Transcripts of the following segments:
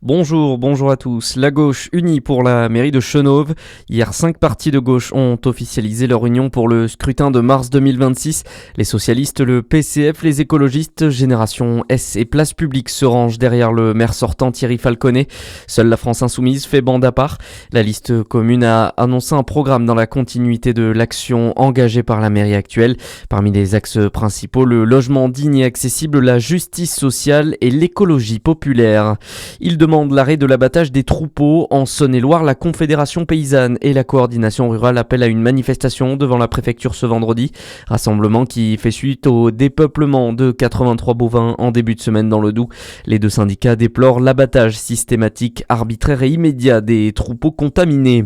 Bonjour à tous. La gauche unie pour la mairie de Chenôve. Hier, 5 partis de gauche ont officialisé leur union pour le scrutin de mars 2026. Les socialistes, le PCF, les écologistes, Génération S et Place Publique se rangent derrière le maire sortant Thierry Falconet. Seule la France Insoumise fait bande à part. La liste commune a annoncé un programme dans la continuité de l'action engagée par la mairie actuelle. Parmi les axes principaux, le logement digne et accessible, la justice sociale et l'écologie populaire. Il demande l'arrêt de l'abattage des troupeaux. En Saône-et-Loire, la Confédération paysanne et la coordination rurale appellent à une manifestation devant la préfecture ce vendredi. Rassemblement qui fait suite au dépeuplement de 83 bovins en début de semaine dans le Doubs. Les deux syndicats déplorent l'abattage systématique, arbitraire et immédiat des troupeaux contaminés.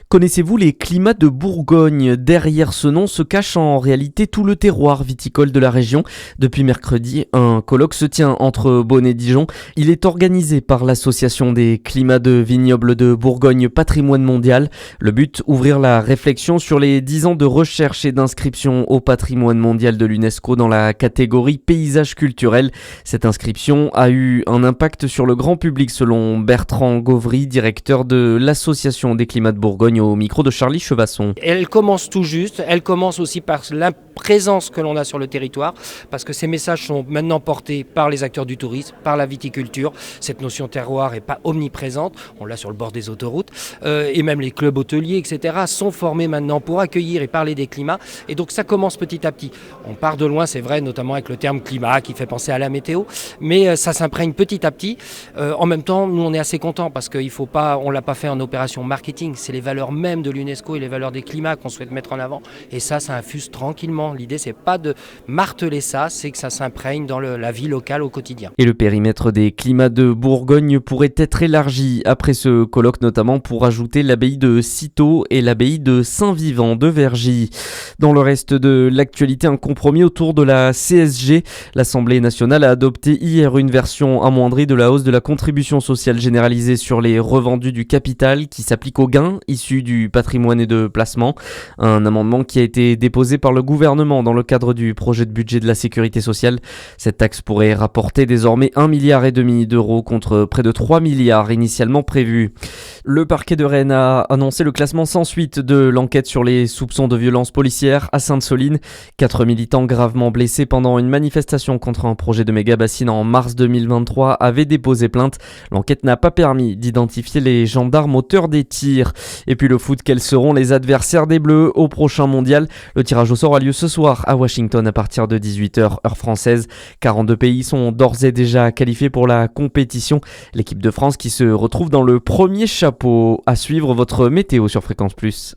Connaissez-vous les climats de Bourgogne ? Derrière ce nom se cache en réalité tout le terroir viticole de la région. Depuis mercredi, un colloque se tient entre Beaune et Dijon. Il est organisé par l'Association des climats de vignobles de Bourgogne Patrimoine mondial. Le but, ouvrir la réflexion sur les 10 ans de recherche et d'inscription au patrimoine mondial de l'UNESCO dans la catégorie paysage culturel. Cette inscription a eu un impact sur le grand public selon Bertrand Gauvry, directeur de l'Association des climats de Bourgogne, au micro de Charlie Chevasson. Elle commence tout juste, elle commence aussi par la présence que l'on a sur le territoire, parce que ces messages sont maintenant portés par les acteurs du tourisme, par la viticulture. Cette notion terroir n'est pas omniprésente, on l'a sur le bord des autoroutes, et même les clubs hôteliers, etc. sont formés maintenant pour accueillir et parler des climats, et donc ça commence petit à petit. On part de loin, c'est vrai, notamment avec le terme climat qui fait penser à la météo, mais ça s'imprègne petit à petit. En même temps, nous on est assez contents parce qu'on ne l'a pas fait en opération marketing, c'est les valeurs même de l'UNESCO et les valeurs des climats qu'on souhaite mettre en avant, et ça infuse tranquillement. L'idée, c'est pas de marteler ça, c'est que ça s'imprègne dans la vie locale au quotidien. Et le périmètre des climats de Bourgogne pourrait être élargi après ce colloque, notamment pour ajouter l'abbaye de Cîteaux et l'abbaye de Saint-Vivant de Vergy. Dans le reste de l'actualité, un compromis autour de la CSG. L'Assemblée nationale a adopté hier une version amoindrie de la hausse de la contribution sociale généralisée sur les revendus du capital qui s'applique aux gains issus du patrimoine et de placement. Un amendement qui a été déposé par le gouvernement dans le cadre du projet de budget de la sécurité sociale. Cette taxe pourrait rapporter désormais 1,5 milliard d'euros contre près de 3 milliards initialement prévus. Le parquet de Rennes a annoncé le classement sans suite de l'enquête sur les soupçons de violence policière à Sainte-Soline. 4 militants gravement blessés pendant une manifestation contre un projet de méga-bassine en mars 2023 avaient déposé plainte. L'enquête n'a pas permis d'identifier les gendarmes auteurs des tirs. Et puis le foot, quels seront les adversaires des Bleus au prochain mondial ? Le tirage au sort a lieu ce soir à Washington à partir de 18h heure française. 42 pays sont d'ores et déjà qualifiés pour la compétition. L'équipe de France qui se retrouve dans le premier chapeau. À suivre votre météo sur Fréquence Plus.